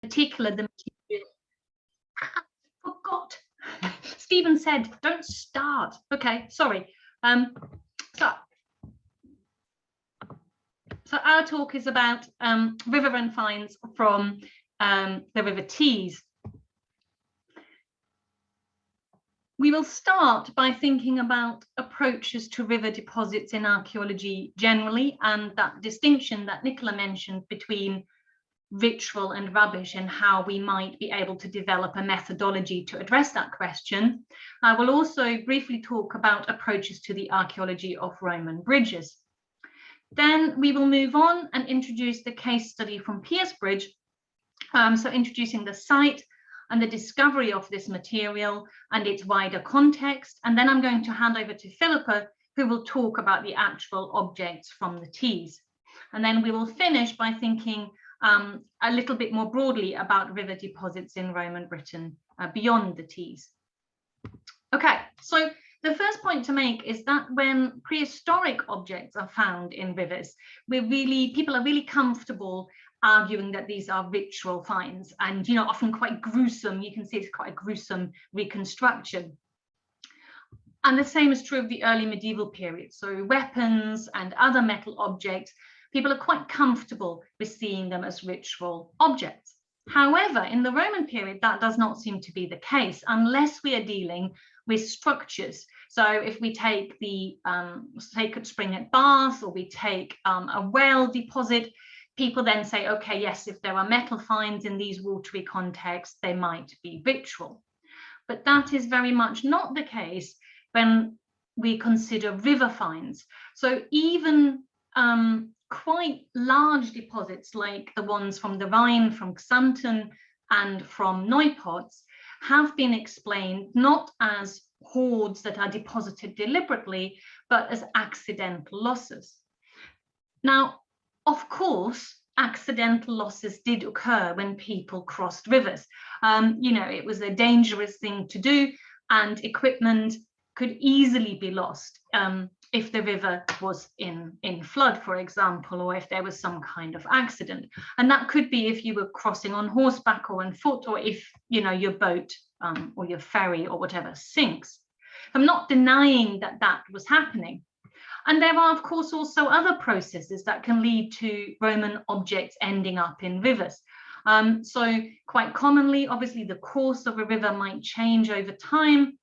particular the material. I forgot. Stephen said, don't start. Okay, sorry. So our talk is about river run finds from the River Tees. We will start by thinking about approaches to river deposits in archaeology generally, and that distinction that Nicola mentioned between ritual and rubbish and how we might be able to develop a methodology to address that question. I will also briefly talk about approaches to the archaeology of Roman bridges. Then we will move on and introduce the case study from Piercebridge, so introducing the site and the discovery of this material and its wider context. And then I'm going to hand over to Philippa, who will talk about the actual objects from the Tees. And then we will finish by thinking a little bit more broadly about river deposits in Roman Britain beyond the Tees. Okay, so the first point to make is that when prehistoric objects are found in rivers, people are really comfortable arguing that these are ritual finds, and often quite gruesome. You can see it's quite a gruesome reconstruction. And the same is true of the early medieval period. So weapons and other metal objects, people are quite comfortable with seeing them as ritual objects. However, in the Roman period, that does not seem to be the case unless we are dealing with structures. So if we take the sacred spring at Bath, or we take a well deposit, people then say, okay, yes, if there are metal finds in these watery contexts, they might be ritual. But that is very much not the case when we consider river finds. So even quite large deposits like the ones from the Rhine, from Xanten and from Neupots have been explained not as hoards that are deposited deliberately, but as accidental losses. Now, of course, accidental losses did occur when people crossed rivers. It was a dangerous thing to do, and equipment could easily be lost if the river was in flood, for example, or if there was some kind of accident. And that could be if you were crossing on horseback or on foot, or if your boat or your ferry or whatever sinks. I'm not denying that that was happening. And there are, of course, also other processes that can lead to Roman objects ending up in rivers. So quite commonly, obviously, the course of a river might change over time.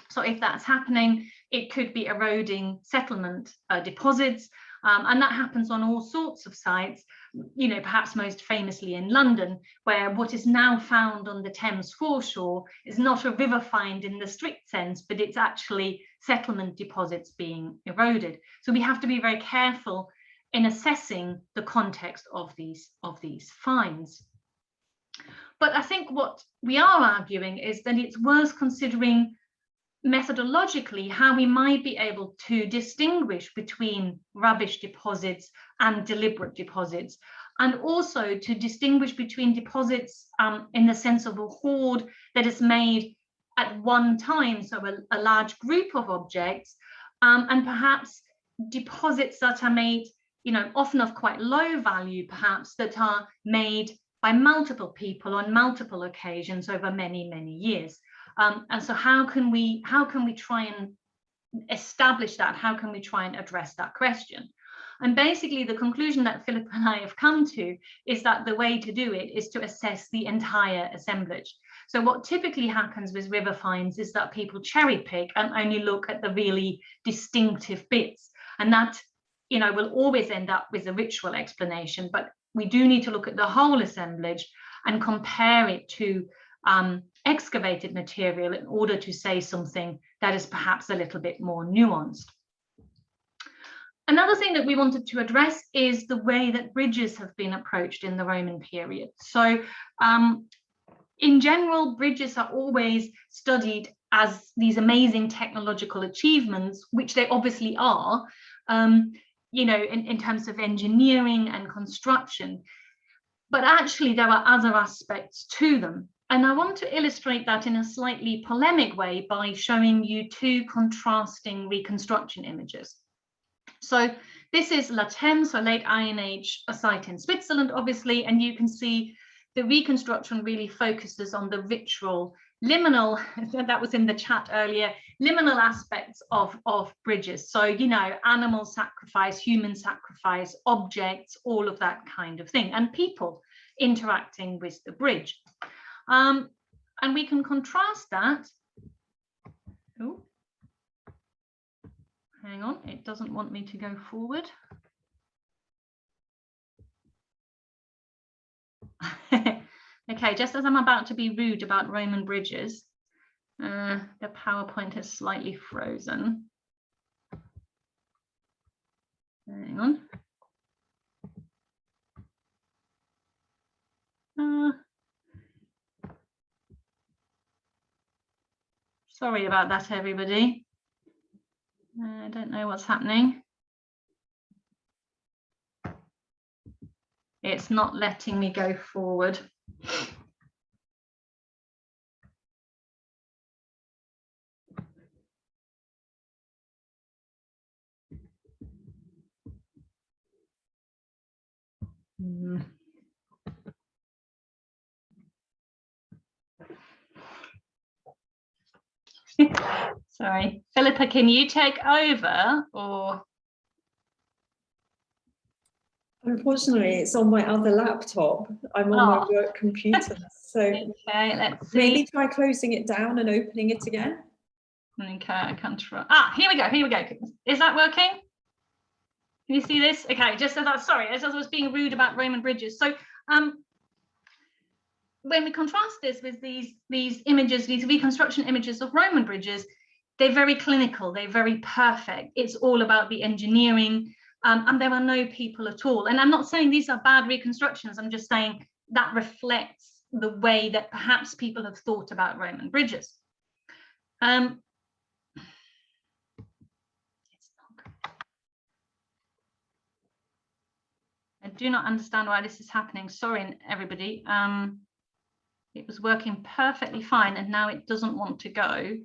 So if that's happening, it could be eroding settlement deposits, and that happens on all sorts of sites, perhaps most famously in London, where what is now found on the Thames foreshore is not a river find in the strict sense, but it's actually settlement deposits being eroded. So we have to be very careful in assessing the context of these finds. But I think what we are arguing is that it's worth considering methodologically how we might be able to distinguish between rubbish deposits and deliberate deposits, and also to distinguish between deposits in the sense of a hoard that is made at one time, so a large group of objects, and perhaps deposits that are made, often of quite low value, perhaps, that are made by multiple people on multiple occasions over many, many years. And so how can we try and establish that? How can we try and address that question? And basically the conclusion that Philippa and I have come to is that the way to do it is to assess the entire assemblage. So what typically happens with river finds is that people cherry pick and only look at the really distinctive bits, and that will always end up with a ritual explanation. But we do need to look at the whole assemblage and compare it to excavated material in order to say something that is perhaps a little bit more nuanced. Another thing that we wanted to address is the way that bridges have been approached in the Roman period. So in general, bridges are always studied as these amazing technological achievements, which they obviously are, in terms of engineering and construction. But actually, there are other aspects to them. And I want to illustrate that in a slightly polemic way by showing you two contrasting reconstruction images. So this is La Thames, so late Iron Age, a site in Switzerland, obviously, and you can see the reconstruction really focuses on the ritual, liminal, that was in the chat earlier, liminal aspects of bridges. So, you know, animal sacrifice, human sacrifice, objects, all of that kind of thing, and people interacting with the bridge. And we can contrast that. Oh, hang on, it doesn't want me to go forward. Okay, just as I'm about to be rude about Roman bridges, the PowerPoint is slightly frozen. Hang on. Sorry about that, everybody. I don't know what's happening. It's not letting me go forward. Sorry, Philippa, can you take over, or? Unfortunately, it's on my other laptop. I'm on my work computer. So okay, let's see. Maybe try closing it down and opening it again. Okay, I can't try. Ah, here we go. Here we go. Is that working? Can you see this? Okay, just so that, sorry, as I was being rude about Roman bridges. So when we contrast this with these images, these reconstruction images of Roman bridges, they're very clinical, they're very perfect. It's all about the engineering, and there are no people at all. And I'm not saying these are bad reconstructions, I'm just saying that reflects the way that perhaps people have thought about Roman bridges. I do not understand why this is happening. Sorry, everybody. It was working perfectly fine, and now it doesn't want to go.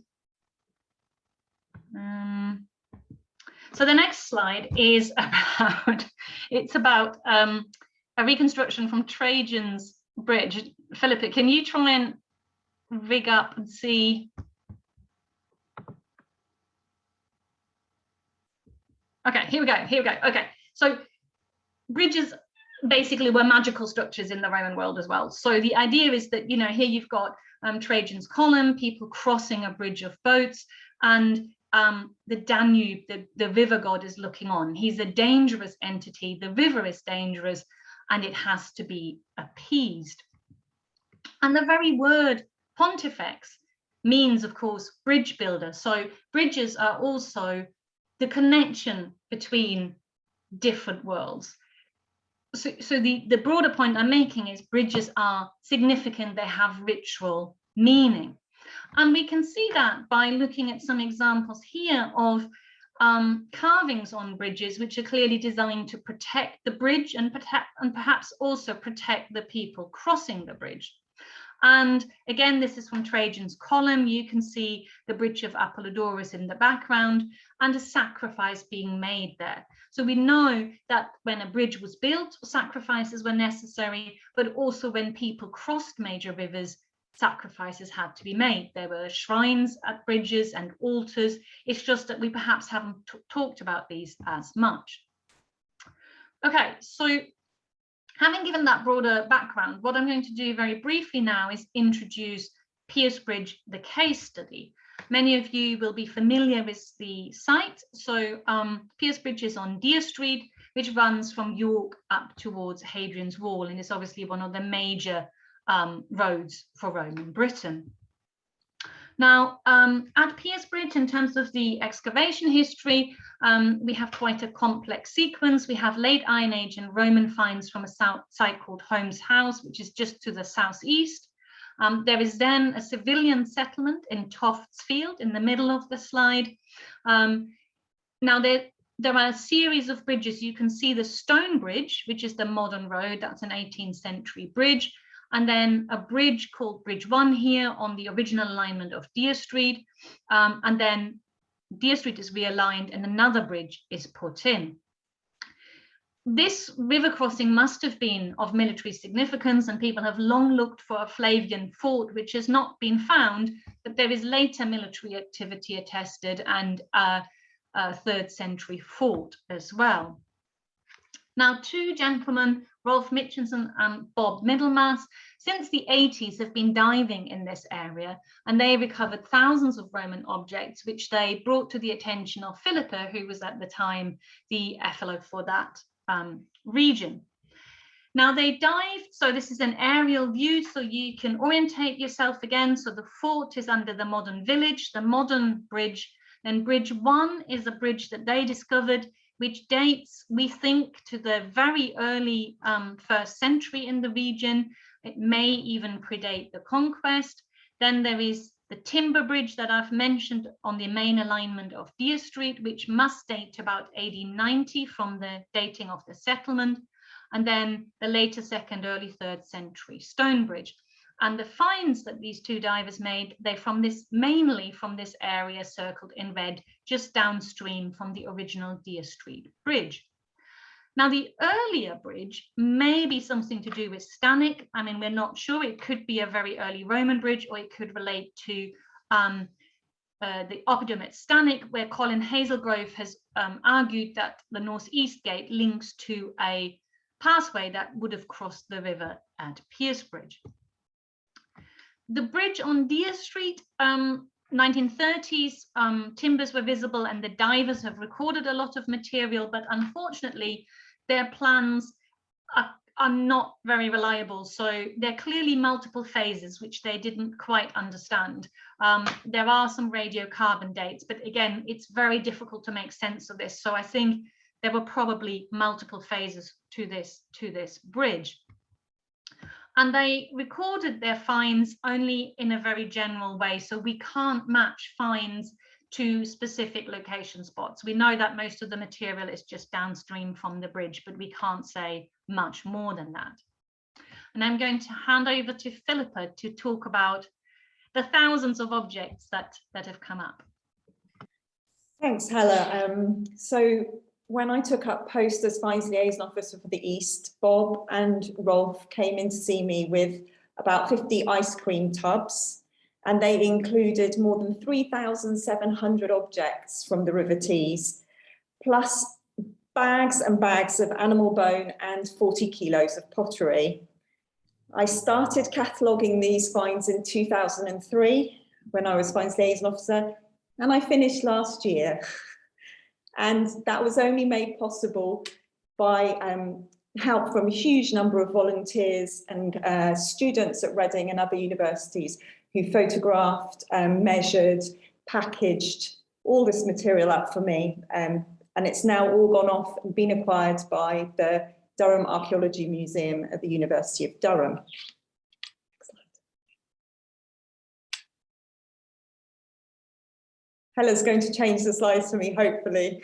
So the next slide is about, it's about a reconstruction from Trajan's bridge. Philippa, can you try and rig up and see? Okay, here we go, here we go. Okay, so bridges basically were magical structures in the Roman world as well. So the idea is that, you know, here you've got Trajan's column, people crossing a bridge of boats, and the Danube, the river god, is looking on. He's a dangerous entity, the river is dangerous, and it has to be appeased. And the very word pontifex means, of course, bridge builder. So bridges are also the connection between different worlds. So the broader point I'm making is bridges are significant, they have ritual meaning. And we can see that by looking at some examples here of carvings on bridges, which are clearly designed to protect the bridge and perhaps also protect the people crossing the bridge. And again, this is from Trajan's column. You can see the bridge of Apollodorus in the background and a sacrifice being made there. So we know that when a bridge was built, sacrifices were necessary, but also when people crossed major rivers, sacrifices had to be made. There were shrines at bridges and altars. It's just that we perhaps haven't talked about these as much. Okay, so having given that broader background, what I'm going to do very briefly now is introduce Piercebridge, the case study. Many of you will be familiar with the site. So Piercebridge is on Deer Street, which runs from York up towards Hadrian's Wall, and is obviously one of the major roads for Roman Britain. Now, at Piercebridge, in terms of the excavation history, we have quite a complex sequence. We have late Iron Age and Roman finds from a site called Holmes House, which is just to the southeast. There is then a civilian settlement in Toft's Field in the middle of the slide. Now, there are a series of bridges. You can see the Stone Bridge, which is the modern road. That's an 18th century bridge. And then a bridge called Bridge 1 here on the original alignment of Deer Street. And then Deer Street is realigned and another bridge is put in. this river crossing must have been of military significance, and people have long looked for a Flavian fort, which has not been found, but there is later military activity attested and a 3rd century fort as well. Now, 2 gentlemen, Rolf Mitchinson and Bob Middlemass, since the 80s have been diving in this area, and they recovered thousands of Roman objects, which they brought to the attention of Philippa, who was at the time the FLO for that region. Now they dived, so this is an aerial view, so you can orientate yourself again. So the fort is under the modern village, the modern bridge. Then bridge 1 is a bridge that they discovered, which dates, we think, to the very early 1st century in the region. It may even predate the conquest. Then there is the timber bridge that I've mentioned on the main alignment of Deer Street, which must date to about AD 90 from the dating of the settlement. And then the later 2nd, early 3rd century stone bridge. And the finds that these 2 divers made, they're from this, mainly from this area circled in red, just downstream from the original Deer Street bridge. Now, the earlier bridge may be something to do with Stanik. I mean, we're not sure. It could be a very early Roman bridge, or it could relate to the oppidum at Stanik, where Colin Hazelgrove has argued that the northeast gate links to a pathway that would have crossed the river at Piercebridge. The bridge on Deer Street, 1930s, timbers were visible, and the divers have recorded a lot of material, but unfortunately their plans are not very reliable. So there are clearly multiple phases which they didn't quite understand. There are some radiocarbon dates, but again, it's very difficult to make sense of this. So I think there were probably multiple phases to this bridge. And they recorded their finds only in a very general way. So we can't match finds to specific location spots. We know that most of the material is just downstream from the bridge, but we can't say much more than that. And I'm going to hand over to Philippa to talk about the thousands of objects that have come up. Thanks, Hella. So when I took up post as Finds Liaison Officer for the East, Bob and Rolf came in to see me with about 50 ice cream tubs, and they included more than 3,700 objects from the River Tees, plus bags and bags of animal bone and 40 kilos of pottery. I started cataloguing these finds in 2003 when I was Finds Liaison Officer, and I finished last year. And that was only made possible by help from a huge number of volunteers and students at Reading and other universities who photographed, measured, packaged all this material up for me. And it's now all gone off and been acquired by the Durham Archaeology Museum at the University of Durham. Hella's going to change the slides for me, hopefully.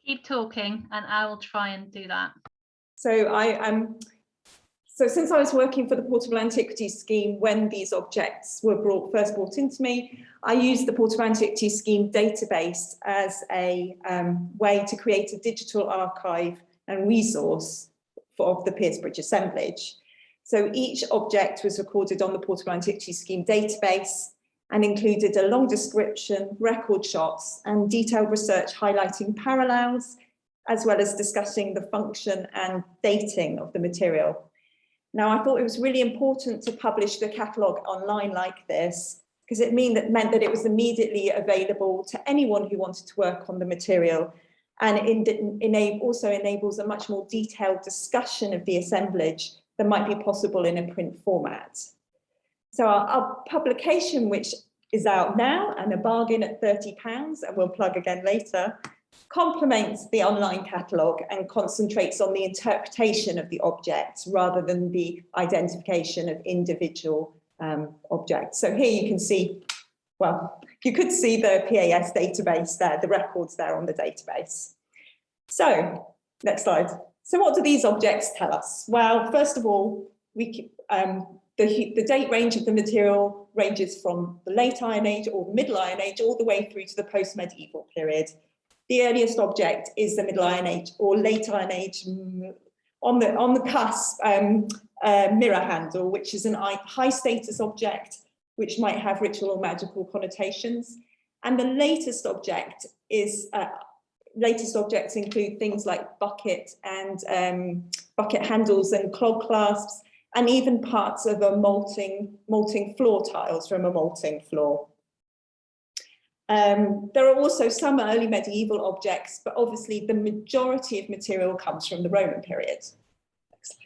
Keep talking and I will try and do that. So so since I was working for the Portable Antiquities Scheme, when these objects were first brought into me, I used the Portable Antiquities Scheme database as a way to create a digital archive and resource of the Piercebridge assemblage. So each object was recorded on the Portable Antiquities Scheme database and included a long description, record shots, and detailed research highlighting parallels, as well as discussing the function and dating of the material. Now, I thought it was really important to publish the catalogue online like this, because it meant that it was immediately available to anyone who wanted to work on the material, and it also enables a much more detailed discussion of the assemblage than might be possible in a print format. So our publication, which is out now and a bargain at £30, and we'll plug again later, complements the online catalogue and concentrates on the interpretation of the objects rather than the identification of individual objects. So here you can see, well, you could see the PAS database there, the records there on the database. So, next slide. So what do these objects tell us? Well, first of all, the date range of the material ranges from the late Iron Age or Middle Iron Age all the way through to the post-medieval period. The earliest object is the Middle Iron Age or Late Iron Age, on the cusp, mirror handle, which is an high status object, which might have ritual or magical connotations. And the latest object is, latest objects include things like bucket and bucket handles and clog clasps, and even parts of a molting floor tiles from a molting floor. There are also some early medieval objects, but obviously the majority of material comes from the Roman period. Next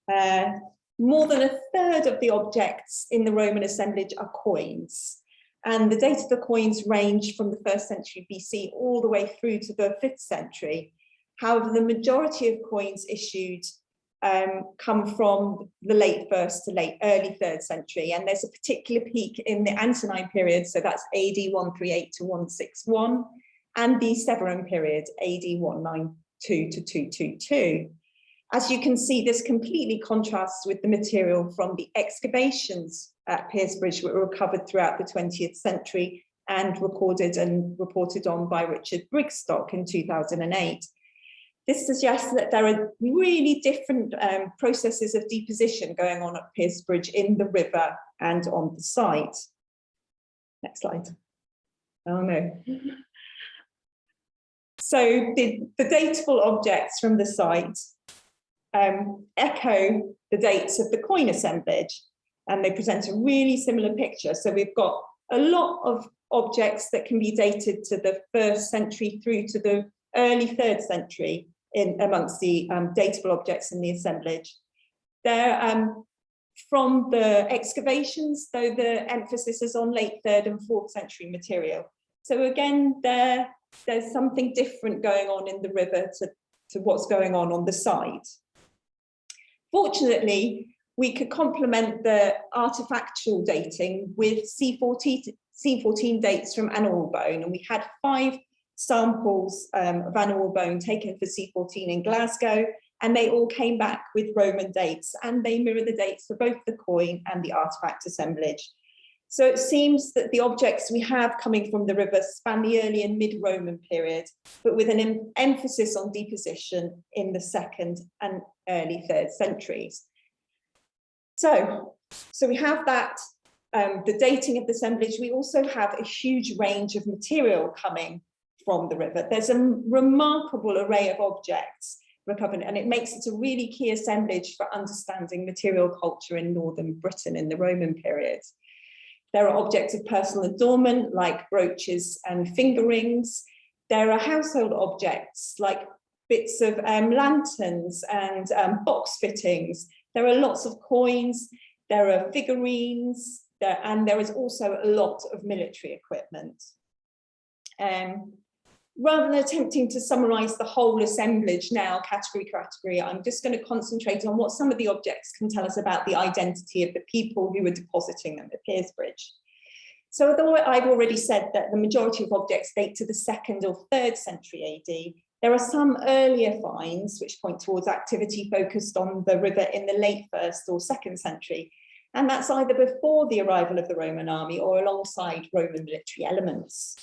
slide. More than a third of the objects in the Roman assemblage are coins, and the date of the coins range from the 1st century BC all the way through to the 5th century. However, the majority of coins issued come from the late 1st to early 3rd century, and there's a particular peak in the Antonine period, so that's AD 138 to 161, and the Severan period, AD 192 to 222. As you can see, this completely contrasts with the material from the excavations at Piercebridge that were recovered throughout the 20th century and recorded and reported on by Richard Brigstock in 2008. This suggests that there are really different processes of deposition going on at Piercebridge in the river and on the site. Next slide. Oh no. So the datable objects from the site echo the dates of the coin assemblage, and they present a really similar picture. So we've got a lot of objects that can be dated to the 1st century through to the early 3rd century amongst the datable objects in the assemblage. They're from the excavations, though the emphasis is on late 3rd and 4th century material. So again, there's something different going on in the river to what's going on the site. Fortunately, we could complement the artifactual dating with C14 dates from animal bone, and we had 5 samples of animal bone taken for C14 in Glasgow, and they all came back with Roman dates, and they mirror the dates for both the coin and the artifact assemblage. So it seems that the objects we have coming from the river span the early and mid-Roman period, but with an emphasis on deposition in the 2nd and early 3rd centuries. So we have that, the dating of the assemblage. We also have a huge range of material coming from the river. There's a remarkable array of objects recovered, and it makes it a really key assemblage for understanding material culture in northern Britain in the Roman period. There are objects of personal adornment like brooches and finger rings. There are household objects like bits of lanterns and box fittings. There are lots of coins, there are figurines, and there is also a lot of military equipment. Rather than attempting to summarize the whole assemblage now, category, I'm just going to concentrate on what some of the objects can tell us about the identity of the people who were depositing them at Piercebridge. So although I've already said that the majority of objects date to the 2nd or 3rd century AD, there are some earlier finds which point towards activity focused on the river in the late 1st or 2nd century. And that's either before the arrival of the Roman army or alongside Roman military elements.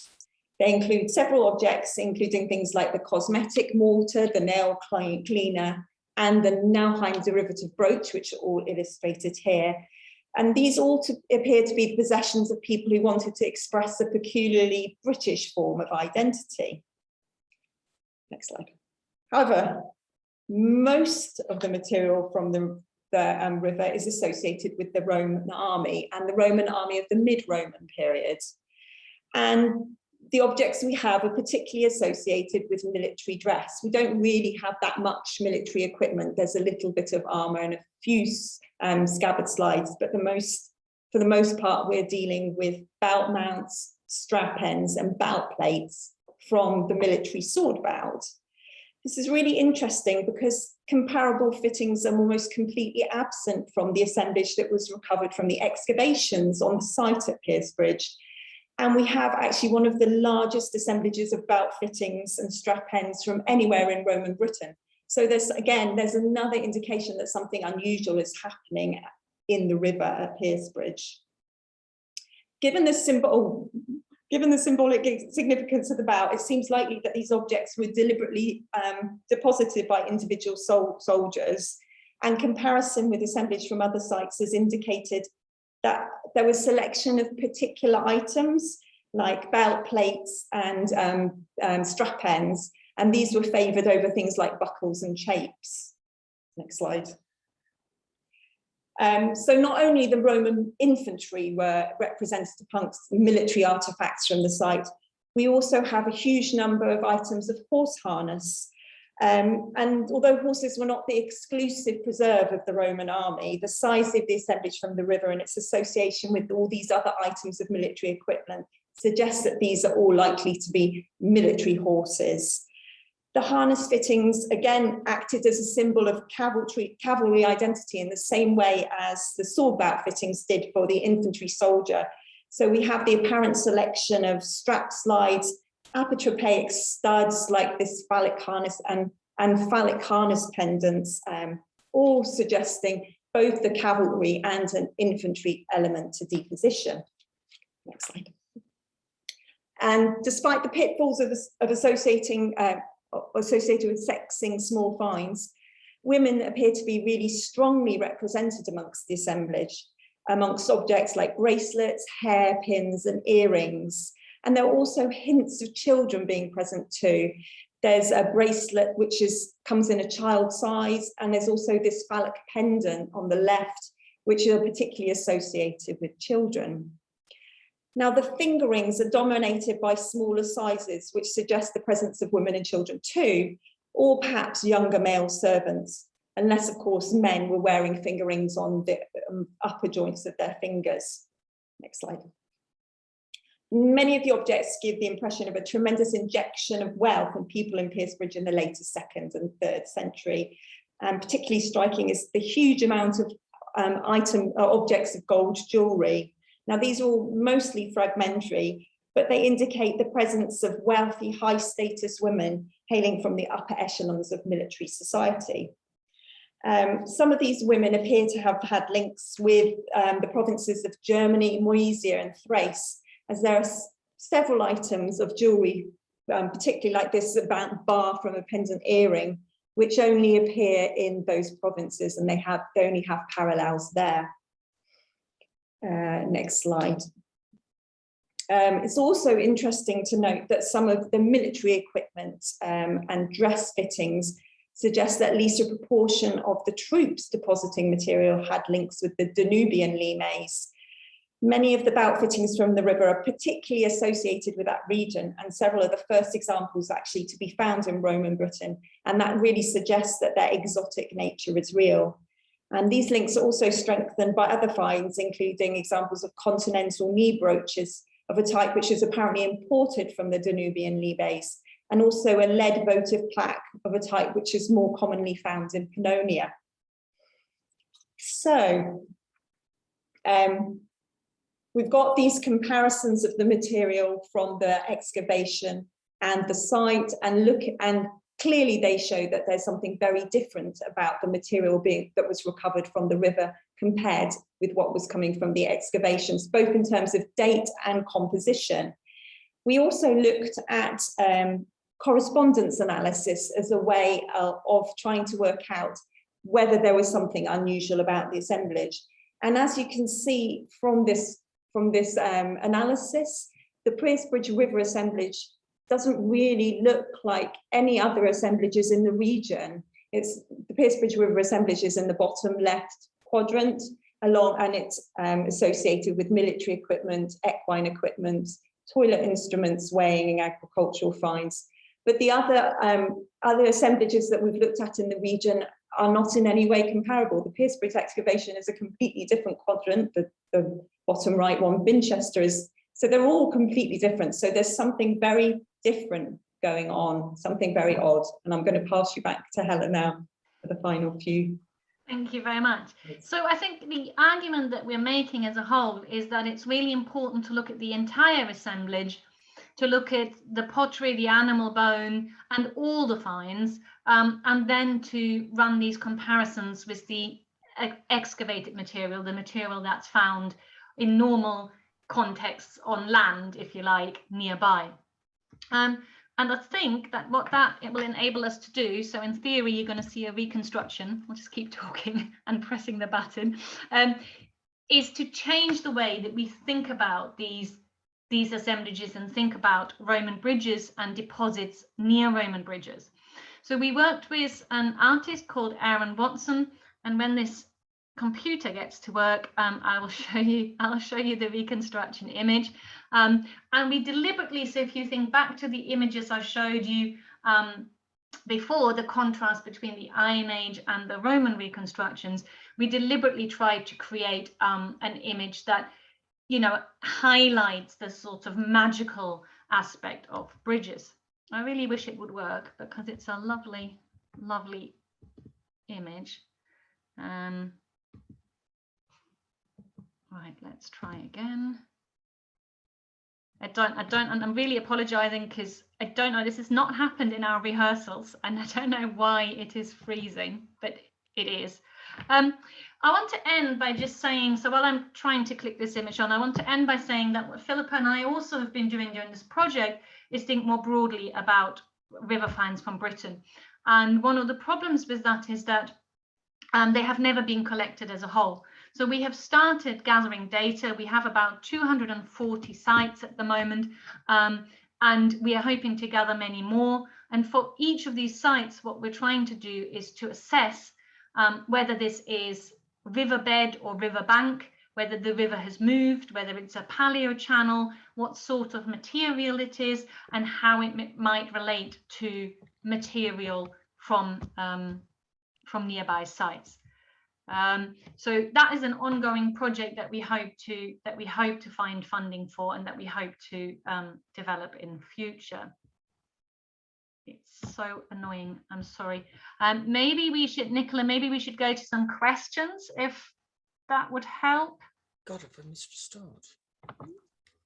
They include several objects, including things like the cosmetic mortar, the nail cleaner, and the Nauheim derivative brooch, which are all illustrated here. And these all appear to be the possessions of people who wanted to express a peculiarly British form of identity. Next slide. However, most of the material from the river is associated with the Roman army and the Roman army of the mid-Roman period. And the objects we have are particularly associated with military dress. We don't really have that much military equipment. There's a little bit of armor and a few scabbard slides, but for the most part, we're dealing with belt mounts, strap ends, and belt plates from the military sword belt. This is really interesting because comparable fittings are almost completely absent from the assemblage that was recovered from the excavations on the site at Piercebridge. And we have actually one of the largest assemblages of belt fittings and strap ends from anywhere in Roman Britain. So there's another indication that something unusual is happening in the river at Piercebridge. Given the symbol, Given the symbolic significance of the bout, it seems likely that these objects were deliberately deposited by individual soldiers, and comparison with assemblage from other sites has indicated that there was selection of particular items like belt plates and strap ends, and these were favoured over things like buckles and chapes. Next slide. So not only the Roman infantry were represented amongst military artefacts from the site, we also have a huge number of items of horse harness. And although horses were not the exclusive preserve of the Roman army, the size of the assemblage from the river and its association with all these other items of military equipment suggests that these are all likely to be military horses. The harness fittings, again, acted as a symbol of cavalry identity in the same way as the sword bout fittings did for the infantry soldier. So we have the apparent selection of strap slides, apotropaic studs like this phallic harness and phallic harness pendants, all suggesting both the cavalry and an infantry element to deposition. Next slide. And despite the pitfalls of associated with sexing small finds, women appear to be really strongly represented amongst the assemblage, amongst objects like bracelets, hairpins and earrings. And there are also hints of children being present too. There's a bracelet which comes in a child size, and there's also this phallic pendant on the left, which are particularly associated with children. Now, the fingerings are dominated by smaller sizes, which suggest the presence of women and children too, or perhaps younger male servants, unless, of course, men were wearing fingerings on the upper joints of their fingers. Next slide. Many of the objects give the impression of a tremendous injection of wealth and people in Piercebridge in the later 2nd and 3rd century. And particularly striking is the huge amount of objects of gold jewellery. Now, these are all mostly fragmentary, but they indicate the presence of wealthy, high-status women hailing from the upper echelons of military society. Some of these women appear to have had links with the provinces of Germany, Moesia and Thrace, as there are several items of jewellery, particularly like this bar from a pendant earring, which only appear in those provinces, and they only have parallels there. Next slide. It's also interesting to note that some of the military equipment and dress fittings suggest that at least a proportion of the troops depositing material had links with the Danubian limes. Many of the bout fittings from the river are particularly associated with that region, and several of the first examples actually to be found in Roman Britain, and that really suggests that their exotic nature is real. And these links are also strengthened by other finds, including examples of continental knee brooches of a type which is apparently imported from the Danubian limes, and also a lead votive plaque of a type which is more commonly found in Pannonia. So, we've got these comparisons of the material from the excavation and the site, and clearly they show that there's something very different about the material that was recovered from the river compared with what was coming from the excavations, both in terms of date and composition. We also looked at correspondence analysis as a way of trying to work out whether there was something unusual about the assemblage. And as you can see from this analysis, the Piercebridge River assemblage doesn't really look like any other assemblages in the region. The Piercebridge River assemblage is in the bottom left quadrant, and it's associated with military equipment, equine equipment, toilet instruments, weighing, agricultural finds. But the other assemblages that we've looked at in the region are not in any way comparable. The Piercebridge excavation is a completely different quadrant. The bottom right one, Winchester, is, so they're all completely different. So there's something very different going on, something very odd. And I'm going to pass you back to Helen now for the final few. Thank you very much. So I think the argument that we're making as a whole is that it's really important to look at the entire assemblage, to look at the pottery, the animal bone, and all the finds, and then to run these comparisons with the excavated material, the material that's found in normal contexts on land, if you like, nearby. And I think that what it will enable us to do, so in theory, you're going to see a reconstruction, I'll just keep talking and pressing the button, is to change the way that we think about these assemblages and think about Roman bridges and deposits near Roman bridges. So we worked with an artist called Aaron Watson, and when this computer gets to work, I'll show you the reconstruction image. And we deliberately, so if you think back to the images I showed you before, the contrast between the Iron Age and the Roman reconstructions, we deliberately tried to create an image that, you know, highlights the sort of magical aspect of bridges. I really wish it would work because it's a lovely, lovely image. Right, let's try again. I'm really apologizing because I don't know, this has not happened in our rehearsals and I don't know why it is freezing, but it is. I want to end by just saying, so while I'm trying to click this image on, I want to end by saying that what Philippa and I also have been doing during this project is think more broadly about river finds from Britain. And one of the problems with that is that they have never been collected as a whole. So we have started gathering data. We have about 240 sites at the moment, and we are hoping to gather many more. And for each of these sites, what we're trying to do is to assess whether this is riverbed or riverbank, whether the river has moved, whether it's a paleo channel, what sort of material it is, and how it might relate to material from nearby sites. So that is an ongoing project that we hope to find funding for and that we hope to develop in future. It's so annoying. I'm sorry. Maybe we should, Nicola, maybe we should go to some questions if that would help. God, if I missed to start.